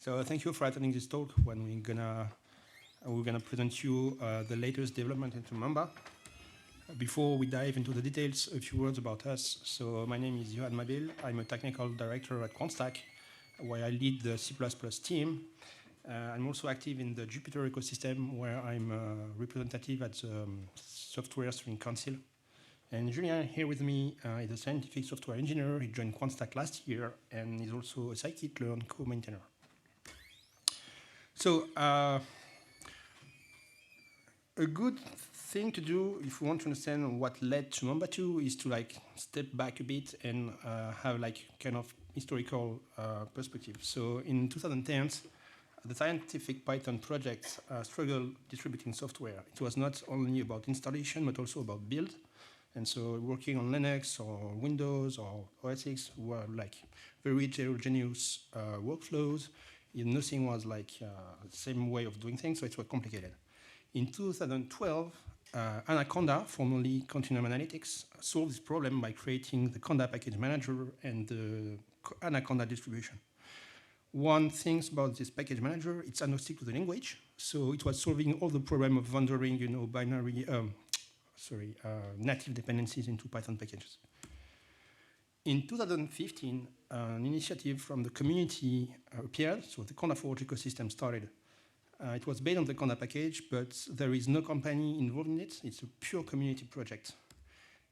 So thank you for attending this talk when we're gonna present you the latest development into Mamba. Before we dive into the details, a few words about us. So my name is Johan Mabille. I'm a technical director at Quantstack, where I lead the C++ team. I'm also active in the Jupyter ecosystem, where I'm a representative at the Software Steering Council. And Julien, here with me, is a scientific software engineer. He joined Quantstack last year, and he's also a scikit-learn co-maintainer. So a good thing to do if we want to understand what led to Mamba 2 is to step back a bit and have kind of historical perspective. So in 2010s, the scientific Python project struggled distributing software. It was not only about installation, but also about build. And so working on Linux or Windows or OS X were very heterogeneous workflows. Nothing was the same way of doing things, so it was complicated. In 2012, Anaconda, formerly Continuum Analytics, solved this problem by creating the Conda package manager and the Anaconda distribution. One thing about this package manager, it's agnostic to the language, so it was solving all the problem of rendering, binary, native dependencies into Python packages. In 2015, an initiative from the community appeared, so the CondaForge ecosystem started. It was based on the Conda package, but there is no company involved in it. It's a pure community project.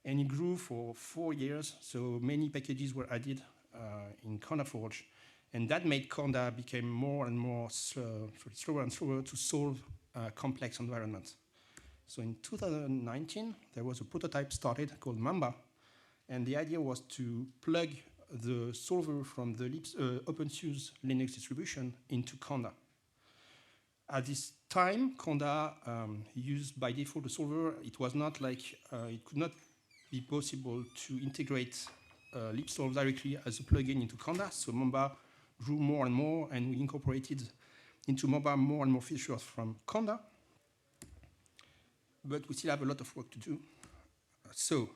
And it grew for 4 years, so many packages were added in CondaForge. And that made Conda become more and more slower and slower to solve complex environments. So in 2019, there was a prototype started called Mamba. And the idea was to plug the solver from the open-source Linux distribution into Conda. At this time, Conda used by default the solver. It was not it could not be possible to integrate libsolve directly as a plugin into Conda. So Mamba grew more and more, and we incorporated into Mamba more and more features from Conda. But we still have a lot of work to do. So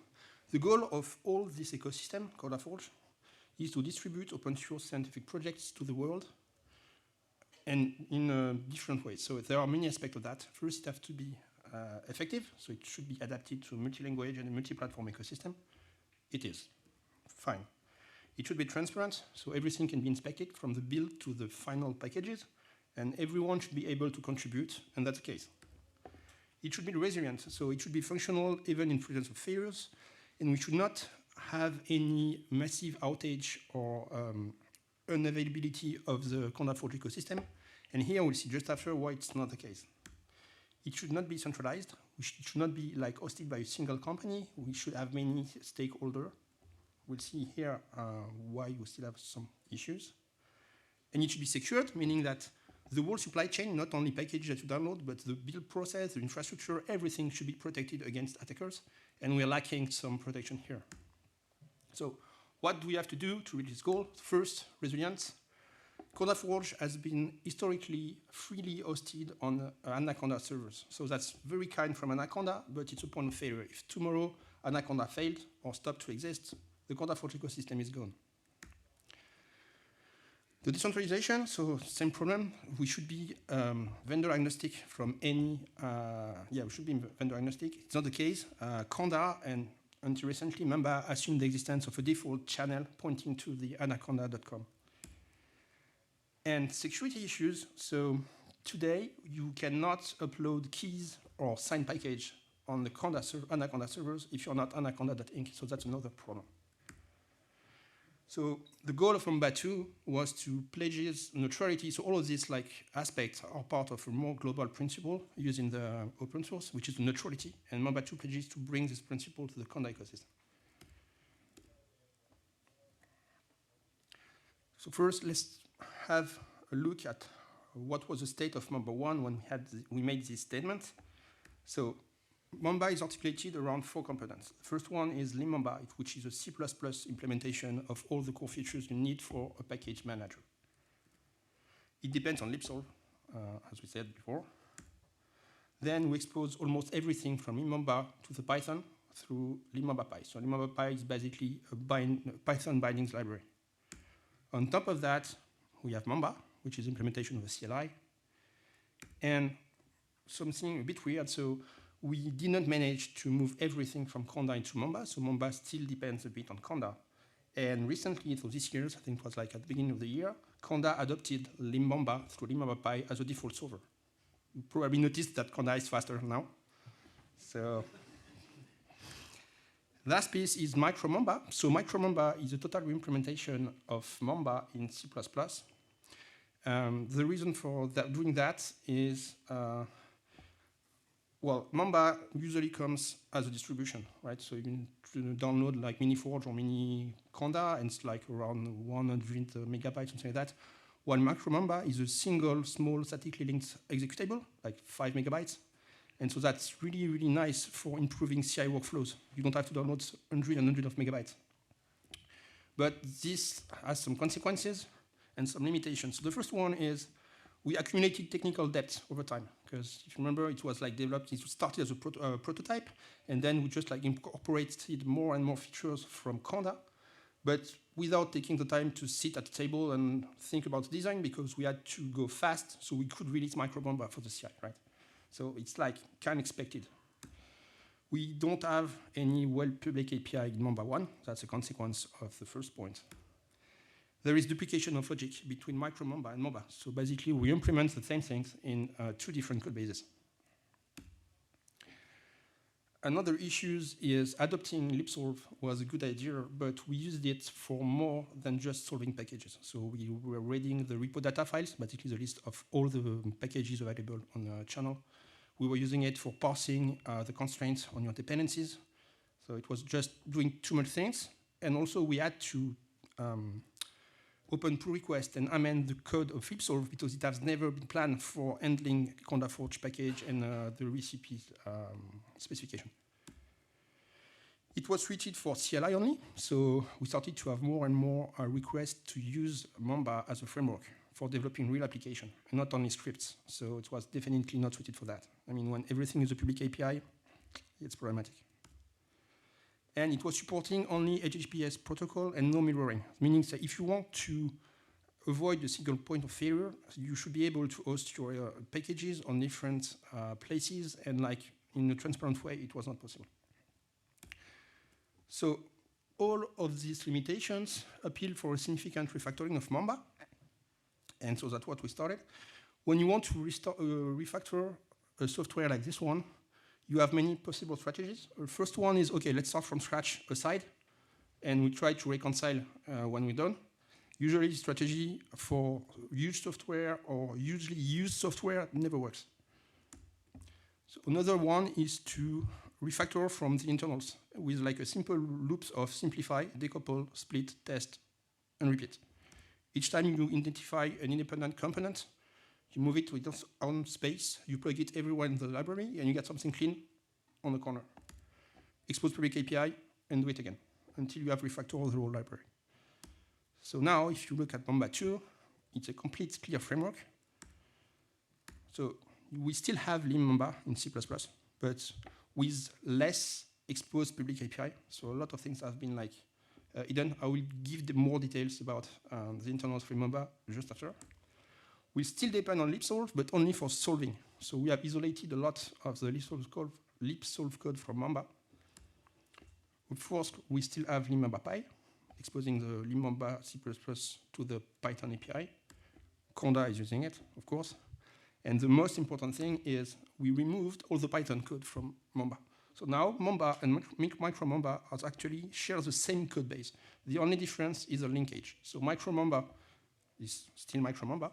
the goal of all this ecosystem, CondaForge, is to distribute open source scientific projects to the world, and in different ways. So there are many aspects of that. First, it has to be effective, so it should be adapted to a multi-language and a multi-platform ecosystem. It is. Fine. It should be transparent, so everything can be inspected from the build to the final packages, and everyone should be able to contribute, and that's the case. It should be resilient, so it should be functional even in presence of failures, and we should not have any massive outage or unavailability of the CondaForge ecosystem. And here we'll see just after why it's not the case. It should not be centralized. It should not be hosted by a single company. We should have many stakeholders. We'll see here why we still have some issues. And it should be secured, meaning that the whole supply chain, not only packages that you download, but the build process, the infrastructure, everything should be protected against attackers. And we're lacking some protection here. So what do we have to do to reach this goal? First, resilience. CondaForge has been historically freely hosted on Anaconda servers. So that's very kind from Anaconda, but it's a point of failure. If tomorrow Anaconda failed or stopped to exist, the CondaForge ecosystem is gone. The decentralization, so same problem. We should be vendor agnostic from any, we should be vendor agnostic. It's not the case. Conda and until recently, Mamba assumed the existence of a default channel pointing to the anaconda.com. And security issues. So today, you cannot upload keys or sign package on the Anaconda servers if you're not anaconda.inc. So that's another problem. So the goal of Mamba 2 was to pledge neutrality. So all of these aspects are part of a more global principle using the open source, which is neutrality. And Mamba 2 pledges to bring this principle to the Conda ecosystem. So first, let's have a look at what was the state of Mamba 1 when we made this statement. So Mamba is articulated around 4 components. The first one is limmamba, which is a C++ implementation of all the core features you need for a package manager. It depends on libsolve, as we said before. Then we expose almost everything from limmamba to the Python through limmamba.py. So limmamba.py is basically a Python bindings library. On top of that, we have Mamba, which is implementation of a CLI. And something a bit weird, so we did not manage to move everything from Conda into Mamba, so Mamba still depends a bit on Conda. And recently, so this year, I think it was like at the beginning of the year, Conda adopted Mamba through Mamba Pi as a default solver. You probably noticed that Conda is faster now. So last piece is micro-Mamba. So micro-Mamba is a total reimplementation of Mamba in C++. The reason for doing that is, well, Mamba usually comes as a distribution, right? So you can download like Miniforge or Mini Conda, and it's like around 100 megabytes, something like that. While micro-Mamba is a single small statically linked executable, like 5 megabytes. And so that's really, really nice for improving CI workflows. You don't have to download hundreds and hundreds of megabytes. But this has some consequences and some limitations. So the first one is we accumulated technical debt over time. Because if you remember, it was like developed, it started as a prototype, and then we just like incorporated more and more features from Conda, but without taking the time to sit at the table and think about design, because we had to go fast, so we could release micro-Mamba for the CI, right? So it's like kind of expected. We don't have any well-public API in Mamba 1. That's a consequence of the first point. There is duplication of logic between micro-Mamba and Mamba. So basically, we implement the same things in 2 different code bases. Another issue is adopting libsolve was a good idea, but we used it for more than just solving packages. So we were reading the repo data files, basically the list of all the packages available on the channel. We were using it for parsing the constraints on your dependencies. So it was just doing too much things. And also we had to open pull request and amend the code of libsolve because it has never been planned for handling CondaForge package and the recipe specification. It was treated for CLI only, so we started to have more and more requests to use Mamba as a framework for developing real application, and not only scripts. So it was definitely not suited for that. I mean, when everything is a public API, it's problematic. And it was supporting only HTTPS protocol and no mirroring, meaning that if you want to avoid a single point of failure, you should be able to host your packages on different places, and like in a transparent way, it was not possible. So all of these limitations appeal for a significant refactoring of Mamba, and so that's what we started. When you want to refactor a software like this one, you have many possible strategies. The first one is, okay, let's start from scratch aside, and we try to reconcile when we're done. Usually the strategy for huge software or hugely used software never works. So another one is to refactor from the internals with like a simple loops of simplify, decouple, split, test, and repeat. Each time you identify an independent component, you move it to its own space, you plug it everywhere in the library, and you get something clean on the corner. Expose public API, and do it again, until you have refactored the whole library. So now, if you look at Mamba 2, it's a complete clear framework. So we still have Mamba in C++, but with less exposed public API. So a lot of things have been like hidden. I will give them more details about the internals for Mamba just after. We still depend on libsolve, but only for solving. So we have isolated a lot of the libsolve code from Mamba. Of course, we still have Mamba Pi, exposing the Mamba C++ to the Python API. Conda is using it, of course. And the most important thing is we removed all the Python code from Mamba. So now Mamba and micro-Mamba actually share the same code base. The only difference is a linkage. So micro-Mamba is still micro-Mamba.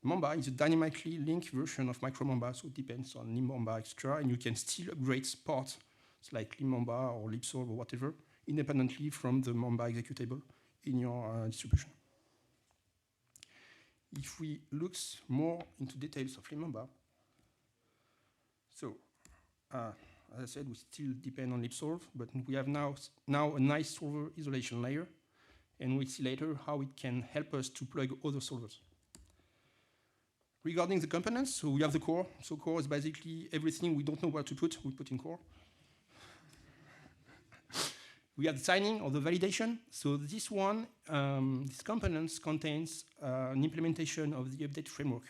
Mamba is a dynamically linked version of micro-Mamba, so it depends on limbamba, etc. And you can still upgrade parts like limbamba or libsolve or whatever independently from the Mamba executable in your distribution. If we look more into details of limbamba, so as I said, we still depend on libsolve, but we have now a nice solver isolation layer, and we'll see later how it can help us to plug other solvers. Regarding the components, so we have the core. So core is basically everything we don't know where to put, we put in core. We have the signing or the validation. So this one, this components contains an implementation of the update framework,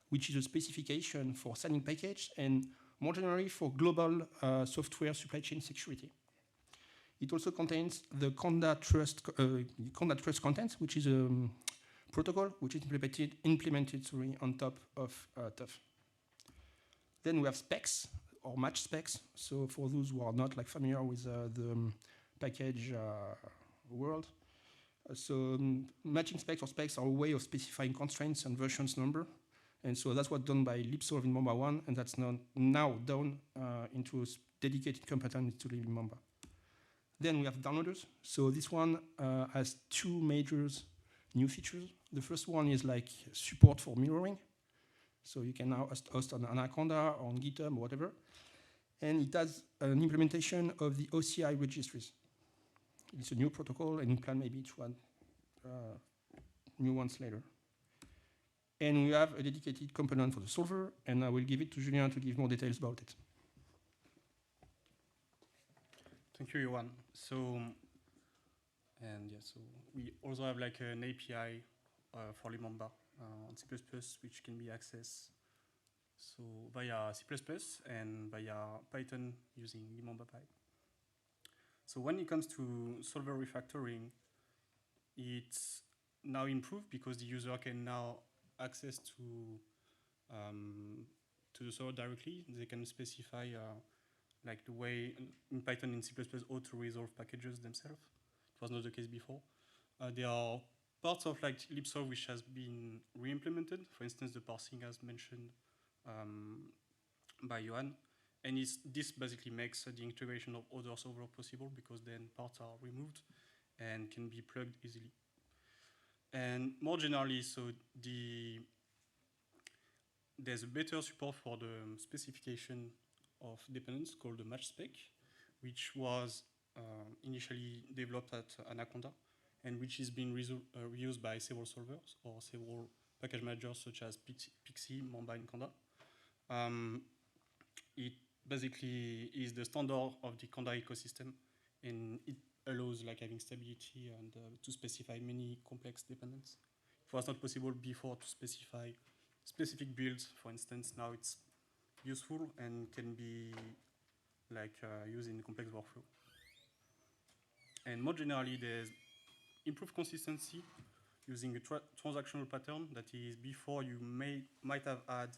which is a specification for signing package and more generally for global software supply chain security. It also contains the Conda Trust content, which is a protocol which is implemented on top of TUF. Then we have specs or match specs. So for those who are not familiar with the package world, matching specs or specs are a way of specifying constraints and versions number. And so that's what's done by LibSolve in Mamba 1, and that's now done into a dedicated component in Mamba. Then we have downloaders. So this one has two major new features. The first one is support for mirroring. So you can now host on Anaconda or on GitHub or whatever. And it has an implementation of the OCI registries. It's a new protocol, and you plan maybe to add new ones later. And we have a dedicated component for the solver, and I will give it to Julien to give more details about it. Thank you, Johan. So we also have an API for Mamba on C++, which can be accessed via C++ and via Python using Mamba Py. So when it comes to solver refactoring, it's now improved because the user can now access to the server directly. They can specify the way in Python and C++ how to resolve packages themselves. It was not the case before. There are parts of LibSolve which has been re-implemented. For instance, the parsing as mentioned by Johan. And this basically makes the integration of other solvers possible because then parts are removed and can be plugged easily. And more generally, there's a better support for the specification of dependence called the match spec, which was initially developed at Anaconda and which is being reused by several solvers or several package managers such as Pixie, Mamba, and Conda. It basically is the standard of the Conda ecosystem, and it allows having stability and to specify many complex dependencies. It was not possible before to specify specific builds. For instance, now it's useful and can be used in complex workflow. And more generally, there's improved consistency using a transactional pattern. That is, before you might have had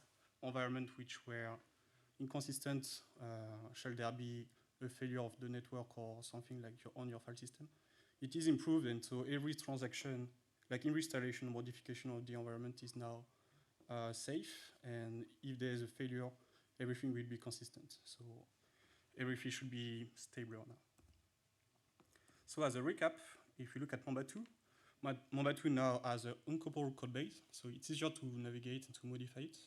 environments which were inconsistent. Shall there be a failure of the network or something on your file system? It is improved, and so every transaction, every installation or modification of the environment is now safe, and if there is a failure, everything will be consistent. So everything should be stable now. So as a recap, if you look at Mamba 2, Mamba 2 now has an uncoupled code base, so it's easier to navigate and to modify it.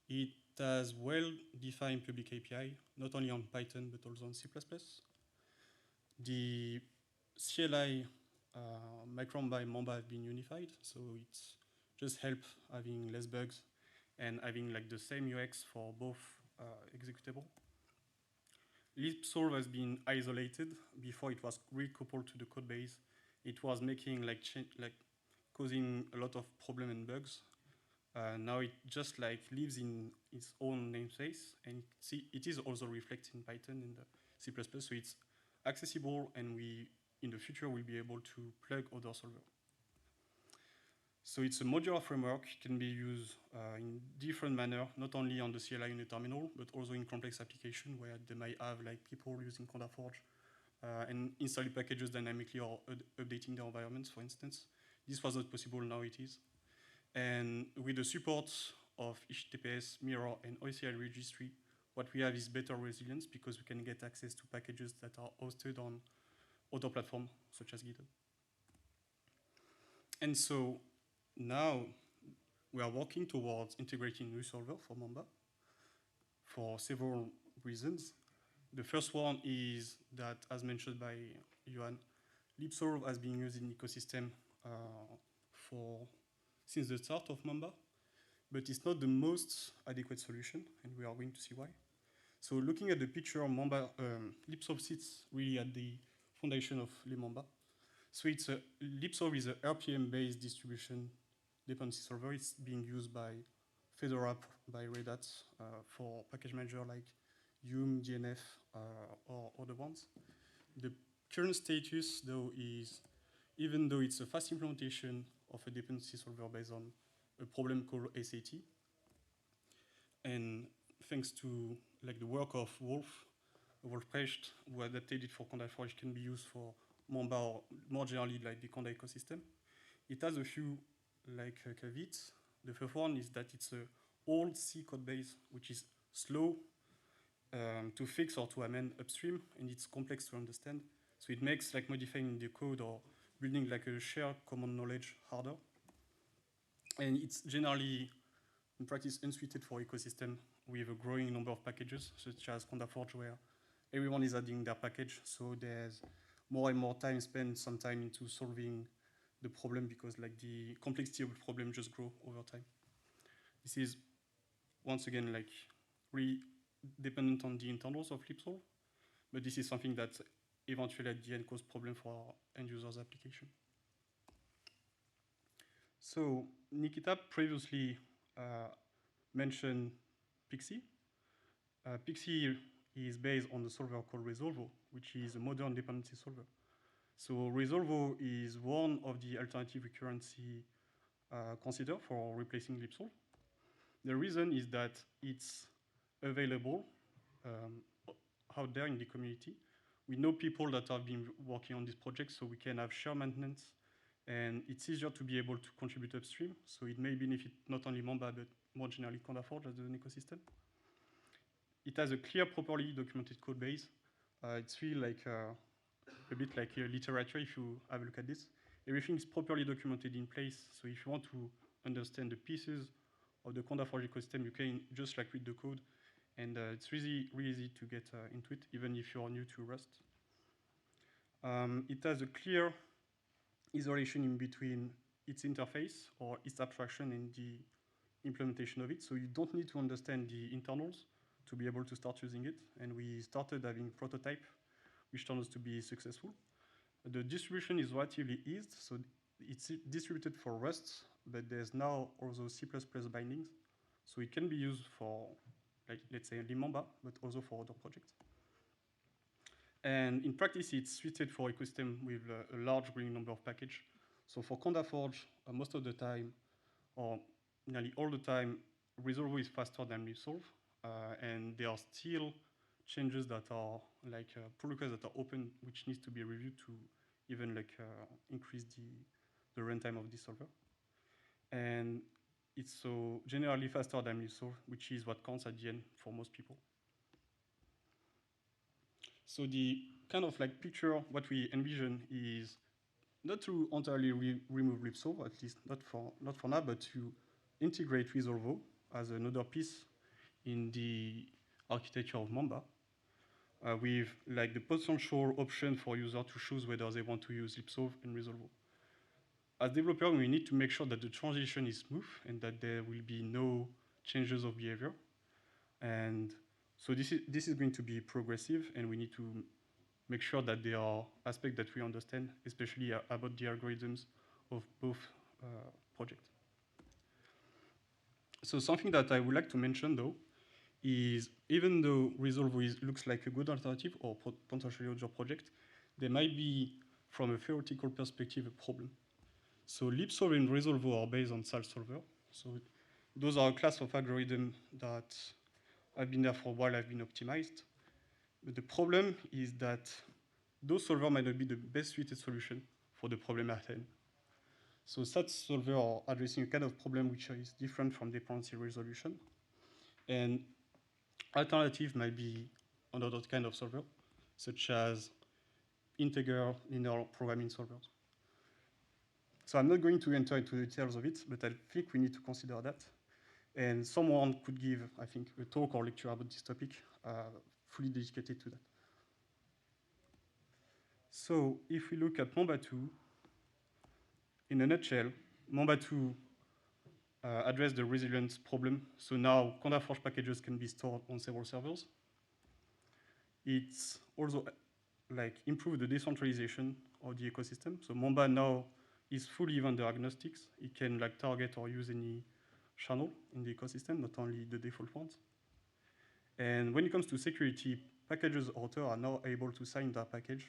It has well-defined public API, not only on Python, but also on C++. The CLI micron by Mamba have been unified, so it's just help having less bugs and having the same UX for both executable. LibSolve has been isolated. Before it was recoupled to the code base. It was making causing a lot of problem and bugs. Now it just lives in its own namespace, and it is also reflected in Python and C++, so it's accessible, and we in the future will be able to plug other solvers. So it's a modular framework. It can be used in different manner, not only on the CLI in the terminal, but also in complex applications where they might have people using CondaForge and installing packages dynamically or updating their environments, for instance. This was not possible, now it is. And with the support of HTTPS, Mirror, and OCI registry, what we have is better resilience because we can get access to packages that are hosted on other platforms, such as GitHub. And so now we are working towards integrating resolver for Mamba for several reasons. The first one is that, as mentioned by Johan, LibSolve has been used in ecosystem since the start of Mamba, but it's not the most adequate solution, and we are going to see why. So looking at the picture, LibSolve sits really at the foundation of Mamba. So it's libsolve is a RPM-based distribution dependency solver. It's being used by Fedora, by Red Hat for package manager like Yum, DNF, or other ones. The current status, though, is even though it's a fast implementation of a dependency solver based on a problem called SAT, and thanks to like the work of Wolfprecht, who adapted it for Conda Forge, can be used for Mamba or more generally like the Conda ecosystem. It has a few like caveats. The first one is that it's a old C code base, which is slow to fix or to amend upstream, and it's complex to understand. So it makes like modifying the code or building like a shared common knowledge harder. And it's generally, in practice, unsuited for ecosystem with a growing number of packages, such as Conda Forge, where everyone is adding their package. So there's more and more time spent, some time into solving the problem because like the complexity of the problem just grow over time. This is, once again, like really dependent on the internals of libsolve, but this is something that eventually at the end cause problem for our end users application. So Nikita previously mentioned Pixie. Pixie is based on the solver called Resolvo, which is a modern dependency solver. So Resolvo is one of the alternative we currently consider for replacing libsolve. The reason is that it's available out there in the community. We know people that have been working on this project, so we can have shared maintenance, and it's easier to be able to contribute upstream. So it may benefit not only Mamba, but more generally Conda Forge as an ecosystem. It has a clear, properly documented code base. It's really like a bit like literature if you have a look at this. Everything is properly documented in place. So if you want to understand the pieces of the Conda Forge ecosystem, you can just like read the code. And it's really, really easy to get into it, even if you're new to Rust. It has a clear isolation in between its interface or its abstraction and the implementation of it. So you don't need to understand the internals to be able to start using it. And we started having prototype, which turned out to be successful. The distribution is relatively eased, so it's distributed for Rust, but there's now also C++ bindings. So it can be used for, like, let's say, Mamba, but also for other projects. And in practice, it's suited for ecosystem with a large growing number of packages. So for Conda Forge, most of the time, or nearly all the time, Resolvo is faster than libsolve, and there are still changes that are like pull requests that are open, which needs to be reviewed to even like increase the runtime of this solver. And it's so generally faster than libsolve, which is what counts at the end for most people. So the kind of like picture, what we envision is not to entirely remove libsolve, at least not for now, but to integrate Resolvo as another piece in the architecture of Mamba, with like the potential option for users to choose whether they want to use libsolve and Resolvo. As developer, we need to make sure that the transition is smooth and that there will be no changes of behavior. And so this is going to be progressive, and we need to make sure that there are aspects that we understand, especially about the algorithms of both projects. So something that I would like to mention, though, is even though Resolvo looks like a good alternative or potentially other project, there might be, from a theoretical perspective, a problem. So libsolve and Resolvo are based on salt solver. So those are a class of algorithms that have been there for a while, have been optimized. But the problem is that those solvers might not be the best suited solution for the problem at hand. So such solvers are addressing a kind of problem which is different from dependency resolution. And alternative might be another kind of solver, such as integer linear programming solvers. So I'm not going to enter into the details of it, but I think we need to consider that. And someone could give, I think, a talk or lecture about this topic, fully dedicated to that. So if we look at Mamba 2, in a nutshell, Mamba 2 addressed the resilience problem. So now Conda Forge packages can be stored on several servers. It's also like improve the decentralization of the ecosystem. So Mamba now is fully vendor agnostics. It can like target or use any channel in the ecosystem, not only the default ones. And when it comes to security, packages author are now able to sign their package,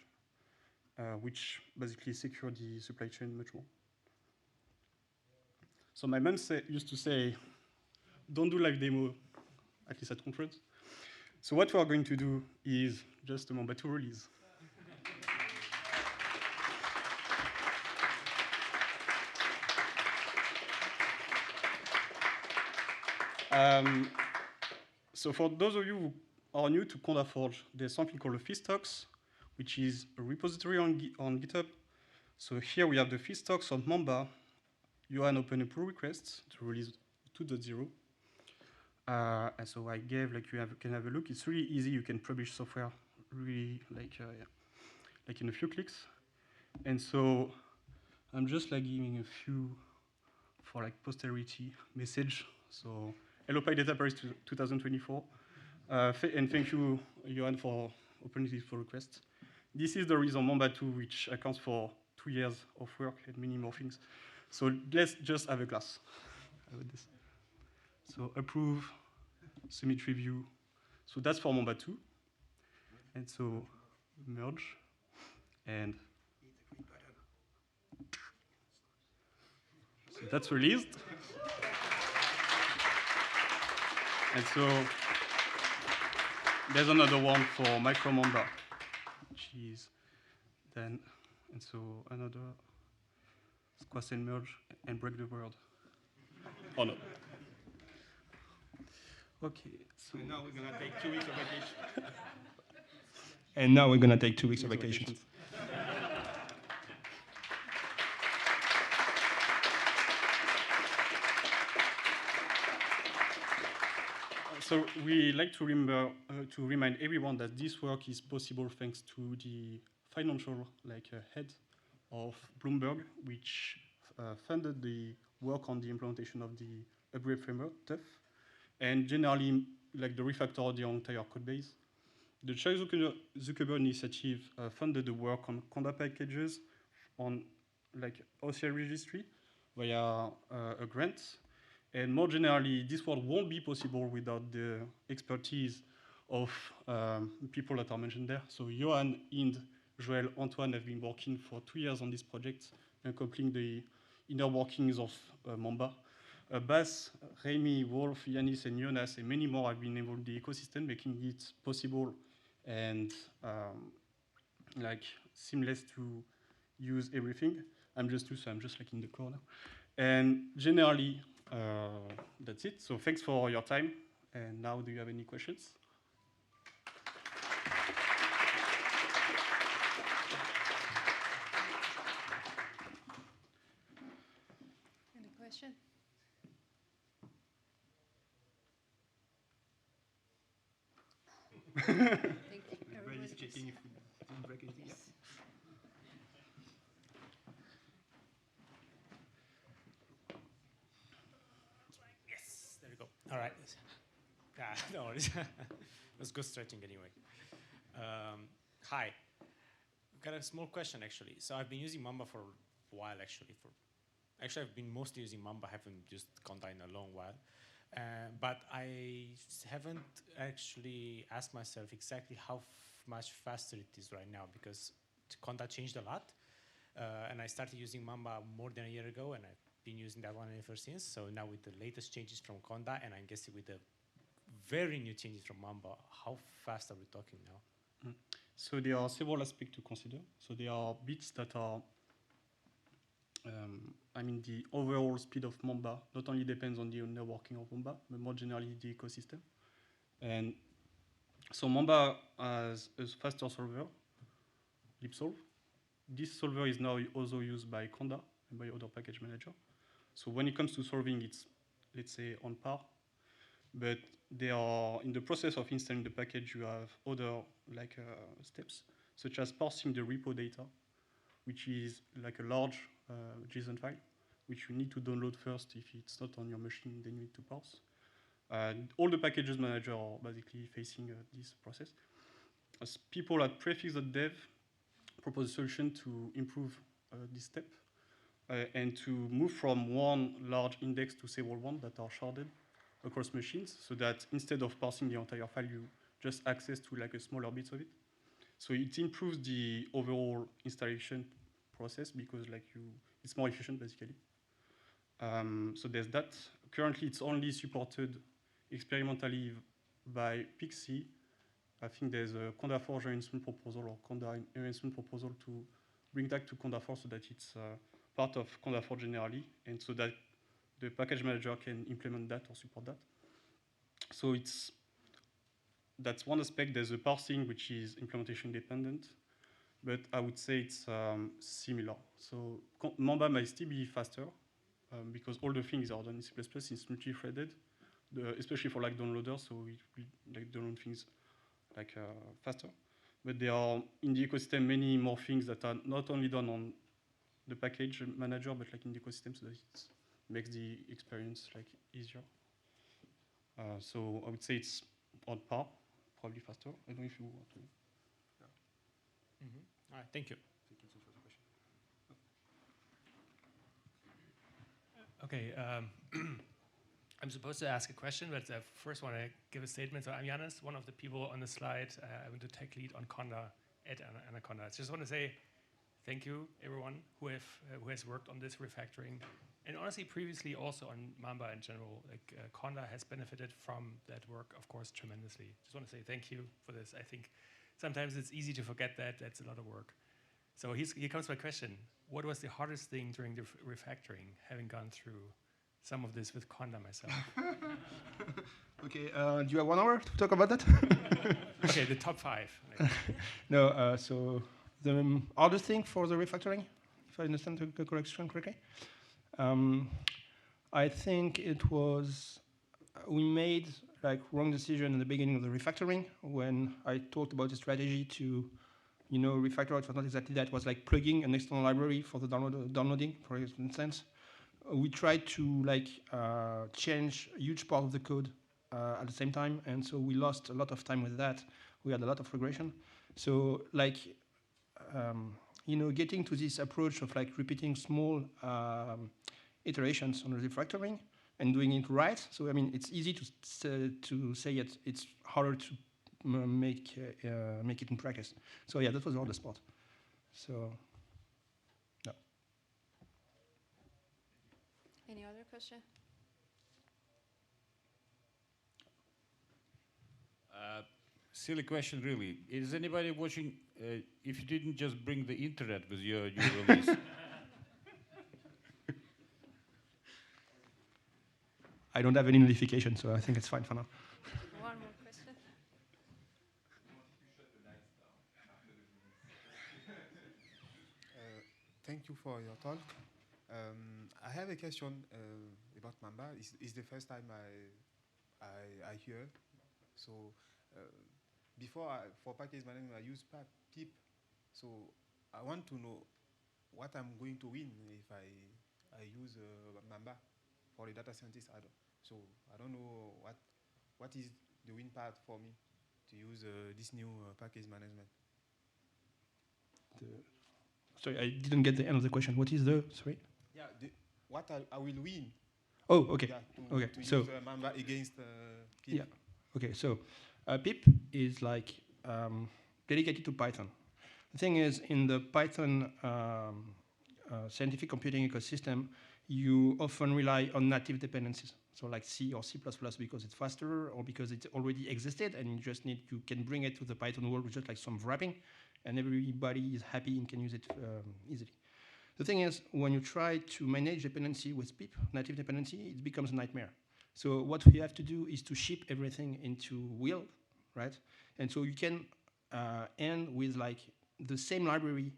which basically secure the supply chain much more. So my mom used to say, don't do live demo, at least at conference. So what we are going to do is just a Mamba 2 release. So for those of you who are new to Conda Forge, there's something called a feedstocks, which is a repository on GitHub. So here we have the feedstocks of Mamba. Johan opened a pull request to release 2.0. And so I gave, like, can have a look. It's really easy. You can publish software really like in a few clicks. And so I'm just like giving a few for like posterity message. So hello PyData Paris 2024. And thank you, Johan, for opening this pull request. This is the reason Mamba 2, which accounts for 2 years of work and many more things. So let's just have a class about this. So approve, submit review. So that's for Mamba 2. And so merge. And so that's released. And so there's another one for micro Mamba, which is then, and so another squash and merge and break the world. Oh no. Okay, so now we're gonna take 2 weeks of vacation. And now we're gonna take 2 weeks of vacation. So we like to remember to remind everyone that this work is possible thanks to the financial head of Bloomberg, which funded the work on the implementation of the upgrade framework, TUF, and generally like the refactor of the entire code base. The Charles Zuckerberg initiative funded the work on Conda packages on like OCR registry via a grant. And more generally, this work won't be possible without the expertise of people that are mentioned there. So Johan, Ind, Joel, Antoine have been working for 2 years on this project and completing the inner workings of Mamba. Bas, Remy, Wolf, Yanis, and Jonas, and many more have been involved in the ecosystem, making it possible and like seamless to use everything. I'm just like in the corner. And generally, that's it. So thanks for your time. And now, do you have any questions? Any question? Thank you. Everybody's checking if we didn't break anything. Yes. Yes, there we go. All right. No worries. Let's go stretching anyway. Hi. I've got a small question actually. So I've been using Mamba for a while actually. I've been mostly using Mamba. I haven't used Conda in a long while. But I haven't actually asked myself exactly how much faster it is right now because Conda changed a lot. And I started using Mamba more than a year ago, and I've been using that one ever since. So now with the latest changes from Conda, and I'm guessing with the very new changes from Mamba, how fast are we talking now? So there are several aspects to consider. So there are bits that are, the overall speed of Mamba not only depends on the inner working of Mamba, but more generally the ecosystem. And so Mamba has a faster solver, libsolve. This solver is now also used by Conda and by other package manager. So when it comes to solving, it's, let's say, on par. But they are, in the process of installing the package, you have other steps, such as parsing the repo data, which is like a large JSON file, which you need to download first. If it's not on your machine, then you need to parse. All the packages manager are basically facing this process. as people at prefix.dev propose a solution to improve this step and to move from one large index to several ones that are sharded across machines, so that instead of parsing the entire file, you just access to like a smaller bits of it. So it improves the overall installation process because like it's more efficient basically. So there's that. Currently, it's only supported experimentally by Pixie. I think there's a Conda 4 enhancement proposal or Conda enhancement proposal to bring that to Conda 4 so that it's part of Conda 4 generally, and so that the package manager can implement that or support that. So that's one aspect. There's a parsing which is implementation dependent, but I would say it's similar. So Mamba might still be faster because all the things are done in C++. It's multi-threaded, especially for like downloaders, so it will like download things like faster. But there are in the ecosystem many more things that are not only done on the package manager, but like in the ecosystem, so that it makes the experience like easier. So I would say it's on par, probably faster. I don't know if you want to. Mm-hmm. All right, thank you. Thank you for the question. Okay, I'm supposed to ask a question, but I first want to give a statement. So I'm Janis, one of the people on the slide. I'm the tech lead on Conda at Anaconda. I just want to say thank you, everyone who has worked on this refactoring. And honestly, previously also on Mamba in general, like Conda has benefited from that work, of course, tremendously. Just want to say thank you for this. I think sometimes it's easy to forget that. That's a lot of work. So here comes my question. What was the hardest thing during the refactoring, having gone through some of this with Conda myself? Okay, do you have 1 hour to talk about that? Okay, the top 5. No, so the hardest thing for the refactoring, if I understand the correction correctly, I think it was we made like wrong decision in the beginning of the refactoring when I talked about the strategy to, refactor. It was not exactly that. It was like plugging an external library for the downloading, for instance. We tried to change a huge part of the code at the same time, and so we lost a lot of time with that. We had a lot of regression. So getting to this approach of like repeating small iterations on the refactoring and doing it right. So I mean, it's easy to say it. It's harder to make it in practice. So yeah, that was the hardest part. So no. Any other question? Silly question, really. Is anybody watching if you didn't just bring the internet with your new release? I don't have any notification, so I think it's fine for now. One more question. Thank you for your talk. I have a question about Mamba. It's the first time I hear. So before for package management, I use pip. So I want to know what I'm going to win if I use Mamba for the data scientist add-on. So I don't know what is the win part for me to use this new package management. Sorry, I didn't get the end of the question. What is sorry? Yeah, what I will win. Oh, okay. Yeah, Okay, to so use Mamba against pip. yeah, okay. So pip is like dedicated to Python. The thing is, in the Python scientific computing ecosystem, you often rely on native dependencies. So like C or C++ because it's faster or because it already existed and you can bring it to the Python world with just like some wrapping and everybody is happy and can use it easily. The thing is, when you try to manage dependency with pip, native dependency, it becomes a nightmare. So what we have to do is to ship everything into wheel, right? And so you can end with like the same library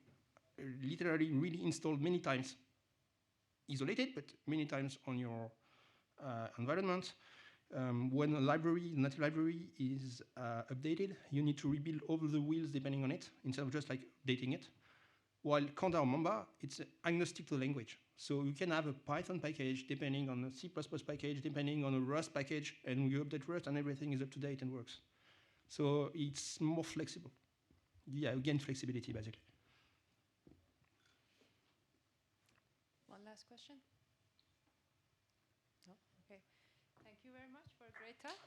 literally really installed many times, isolated, but many times on your environment. When a native library is updated, you need to rebuild all the wheels depending on it, instead of just like updating it. While Conda or Mamba, it's agnostic to the language. So you can have a Python package depending on a C++ package, depending on a Rust package, and you update Rust and everything is up to date and works. So it's more flexible. yeah, again, flexibility, basically. One last question? No? Okay. Thank you very much for a great talk.